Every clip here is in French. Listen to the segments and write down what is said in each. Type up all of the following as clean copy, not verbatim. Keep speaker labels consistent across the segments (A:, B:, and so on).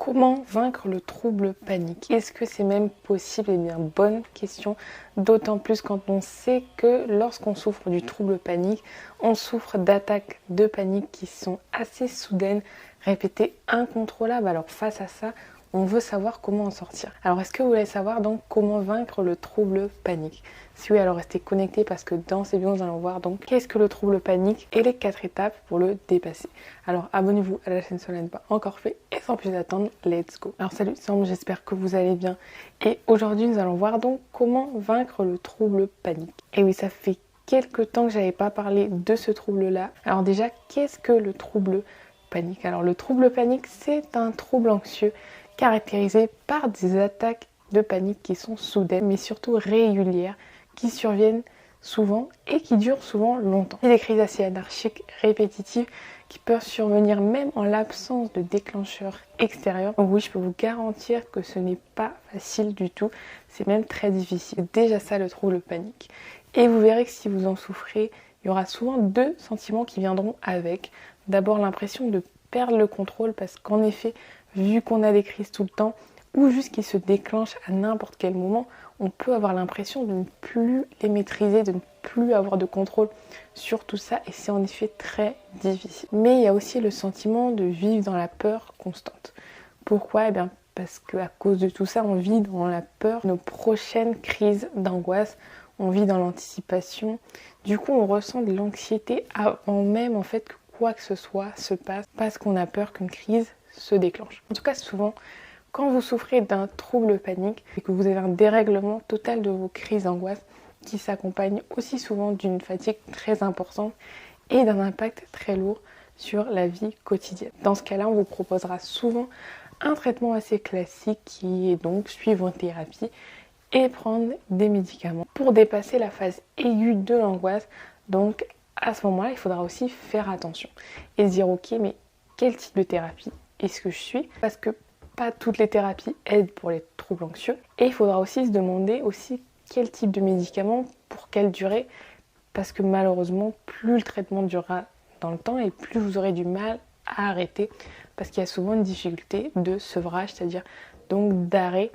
A: Comment vaincre le trouble panique? Est-ce que c'est même possible? Eh bien, bonne question, d'autant plus quand on sait que lorsqu'on souffre du trouble panique, on souffre d'attaques de panique qui sont assez soudaines, répétées, incontrôlables. Alors face à ça, on veut savoir comment en sortir. Alors est-ce que vous voulez savoir donc comment vaincre le trouble panique? Si oui, alors restez connectés parce que dans ces vidéos, nous allons voir donc qu'est-ce que le trouble panique et les 4 étapes pour le dépasser. Alors abonnez-vous à la chaîne si ce n'est pas encore fait et sans plus attendre, let's go. Alors salut, c'est Ambre, j'espère que vous allez bien. Et aujourd'hui, nous allons voir donc comment vaincre le trouble panique. Et oui, ça fait quelques temps que j'avais pas parlé de ce trouble-là. Alors déjà, qu'est-ce que le trouble panique? Alors le trouble panique, c'est un trouble anxieux caractérisé par des attaques de panique qui sont soudaines mais surtout régulières, qui surviennent souvent et qui durent souvent longtemps. C'est des crises assez anarchiques, répétitives, qui peuvent survenir même en l'absence de déclencheur extérieur. Donc oui, je peux vous garantir que ce n'est pas facile du tout, c'est même très difficile. Déjà ça, le trouble panique. Et vous verrez que si vous en souffrez, il y aura souvent 2 sentiments qui viendront avec. D'abord l'impression de perdre le contrôle parce qu'en effet, vu qu'on a des crises tout le temps, ou juste qu'ils se déclenchent à n'importe quel moment, on peut avoir l'impression de ne plus les maîtriser, de ne plus avoir de contrôle sur tout ça et c'est en effet très difficile. Mais il y a aussi le sentiment de vivre dans la peur constante. Pourquoi? Eh bien parce qu'à cause de tout ça, on vit dans la peur, nos prochaines crises d'angoisse, on vit dans l'anticipation. Du coup, on ressent de l'anxiété avant même en fait que quoi que ce soit se passe parce qu'on a peur qu'une crise se déclenche. En tout cas, souvent, quand vous souffrez d'un trouble panique et que vous avez un dérèglement total de vos crises d'angoisse qui s'accompagne aussi souvent d'une fatigue très importante et d'un impact très lourd sur la vie quotidienne. Dans ce cas-là, on vous proposera souvent un traitement assez classique qui est donc suivre une thérapie et prendre des médicaments pour dépasser la phase aiguë de l'angoisse. Donc à ce moment-là, il faudra aussi faire attention et se dire ok, mais quel type de thérapie est-ce que je suis? Parce que pas toutes les thérapies aident pour les troubles anxieux. Et il faudra aussi se demander aussi quel type de médicament, pour quelle durée, parce que malheureusement, plus le traitement durera dans le temps et plus vous aurez du mal à arrêter, parce qu'il y a souvent une difficulté de sevrage, c'est-à-dire donc d'arrêt.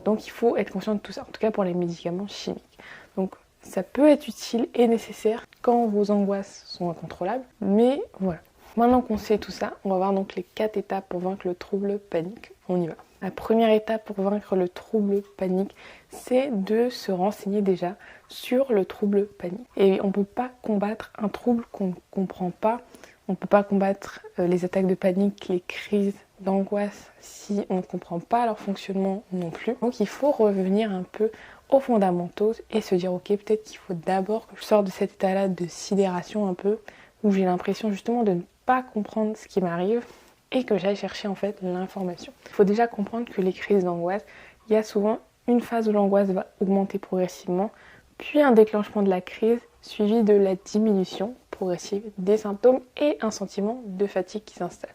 A: Donc il faut être conscient de tout ça, en tout cas pour les médicaments chimiques. Donc ça peut être utile et nécessaire quand vos angoisses sont incontrôlables, mais voilà. Maintenant qu'on sait tout ça, on va voir donc les 4 étapes pour vaincre le trouble panique. On y va. La première étape pour vaincre le trouble panique, c'est de se renseigner déjà sur le trouble panique. Et on ne peut pas combattre un trouble qu'on ne comprend pas. On ne peut pas combattre les attaques de panique, les crises d'angoisse si on ne comprend pas leur fonctionnement non plus. Donc il faut revenir un peu aux fondamentaux et se dire ok, peut-être qu'il faut d'abord que je sorte de cet état-là de sidération un peu, où j'ai l'impression justement de ne pas comprendre ce qui m'arrive et que j'aille chercher en fait l'information. Il faut déjà comprendre que les crises d'angoisse, il y a souvent une phase où l'angoisse va augmenter progressivement, puis un déclenchement de la crise suivi de la diminution progressive des symptômes et un sentiment de fatigue qui s'installe.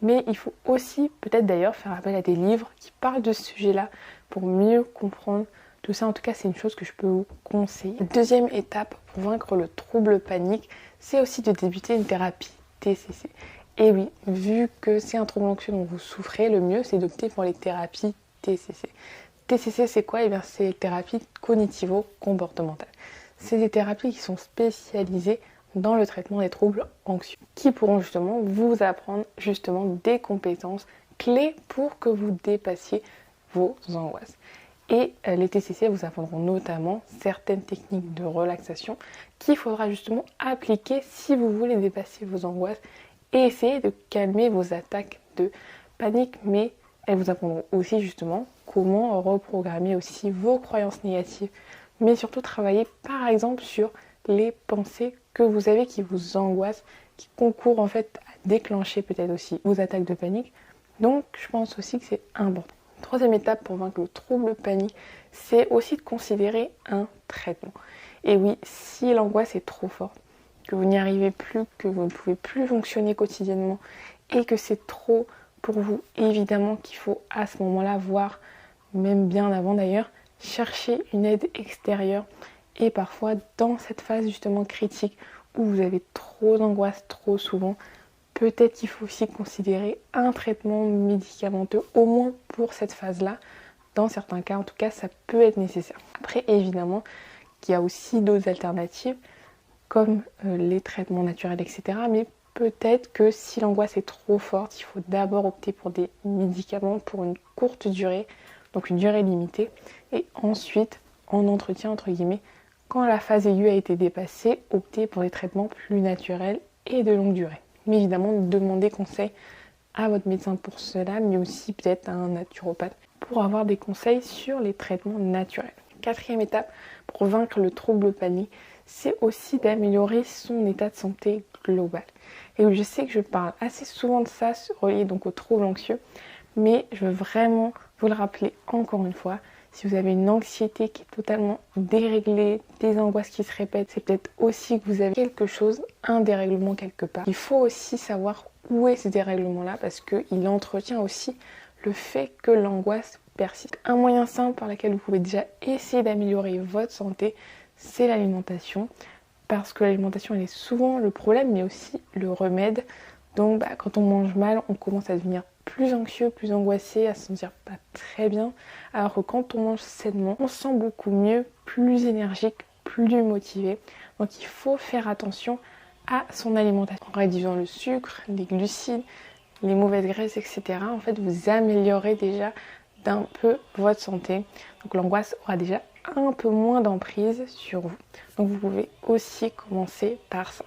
A: Mais il faut aussi peut-être d'ailleurs faire appel à des livres qui parlent de ce sujet-là pour mieux comprendre tout ça. En tout cas, c'est une chose que je peux vous conseiller. Deuxième étape pour vaincre le trouble panique, c'est aussi de débuter une thérapie TCC. Et oui, vu que c'est un trouble anxieux dont vous souffrez, le mieux c'est d'opter pour les thérapies TCC. TCC c'est quoi? Eh bien c'est les thérapies cognitivo-comportementales. C'est des thérapies qui sont spécialisées dans le traitement des troubles anxieux, qui pourront justement vous apprendre justement des compétences clés pour que vous dépassiez vos angoisses. Et les TCC vous apprendront notamment certaines techniques de relaxation qu'il faudra justement appliquer si vous voulez dépasser vos angoisses et essayer de calmer vos attaques de panique. Mais elles vous apprendront aussi justement comment reprogrammer aussi vos croyances négatives, mais surtout travailler par exemple sur les pensées que vous avez qui vous angoissent, qui concourent en fait à déclencher peut-être aussi vos attaques de panique. Donc je pense aussi que c'est important. Troisième étape pour vaincre le trouble panique, c'est aussi de considérer un traitement. Et oui, si l'angoisse est trop forte, que vous n'y arrivez plus, que vous ne pouvez plus fonctionner quotidiennement et que c'est trop pour vous, évidemment qu'il faut à ce moment-là voir, même bien avant d'ailleurs, chercher une aide extérieure. Et parfois dans cette phase justement critique où vous avez trop d'angoisse trop souvent, peut-être qu'il faut aussi considérer un traitement médicamenteux, au moins pour cette phase-là. Dans certains cas, en tout cas, ça peut être nécessaire. Après, évidemment, qu'il y a aussi d'autres alternatives, comme les traitements naturels, etc. Mais peut-être que si l'angoisse est trop forte, il faut d'abord opter pour des médicaments pour une courte durée, donc une durée limitée, et ensuite, en entretien, entre guillemets, quand la phase aiguë a été dépassée, opter pour des traitements plus naturels et de longue durée. Mais évidemment, demandez conseil à votre médecin pour cela, mais aussi peut-être à un naturopathe pour avoir des conseils sur les traitements naturels. Quatrième étape pour vaincre le trouble panique, c'est aussi d'améliorer son état de santé global. Et oui, je sais que je parle assez souvent de ça, relié donc au trouble anxieux, mais je veux vraiment vous le rappeler encore une fois. Si vous avez une anxiété qui est totalement déréglée, des angoisses qui se répètent, c'est peut-être aussi que vous avez quelque chose, un dérèglement quelque part. Il faut aussi savoir où est ce dérèglement-là parce qu'il entretient aussi le fait que l'angoisse persiste. Un moyen simple par lequel vous pouvez déjà essayer d'améliorer votre santé, c'est l'alimentation. Parce que l'alimentation, elle est souvent le problème, mais aussi le remède. Donc quand on mange mal, on commence à devenir plus anxieux, plus angoissé, à se sentir pas très bien. Alors que quand on mange sainement, on se sent beaucoup mieux, plus énergique, plus motivé. Donc il faut faire attention à son alimentation. En réduisant le sucre, les glucides, les mauvaises graisses, etc. En fait, vous améliorez déjà d'un peu votre santé. Donc l'angoisse aura déjà un peu moins d'emprise sur vous. Donc vous pouvez aussi commencer par ça.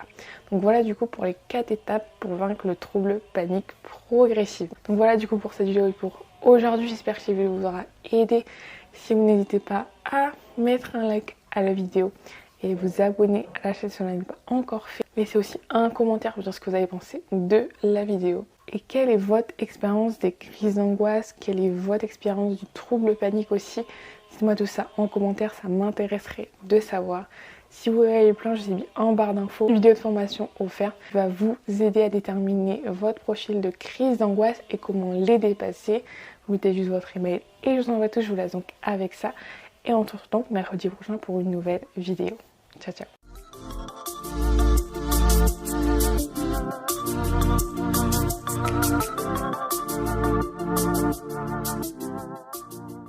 A: Donc voilà du coup pour les 4 étapes pour vaincre le trouble panique progressif. Donc voilà du coup pour cette vidéo et pour aujourd'hui. J'espère que cette vidéo vous aura aidé. Si vous n'hésitez pas à mettre un like à la vidéo et vous abonner à la chaîne si ce n'est pas encore fait. Laissez aussi un commentaire pour dire ce que vous avez pensé de la vidéo. Et quelle est votre expérience des crises d'angoisse? Quelle est votre expérience du trouble panique aussi? Dites-moi tout ça en commentaire, ça m'intéresserait de savoir. Si vous voulez les plans, je vous ai mis en barre d'infos une vidéo de formation offerte qui va vous aider à déterminer votre profil de crise d'angoisse et comment les dépasser. Vous mettez juste votre email et je vous envoie tout, je vous laisse donc avec ça. Et on se retrouve donc mercredi prochain pour une nouvelle vidéo. Ciao ciao.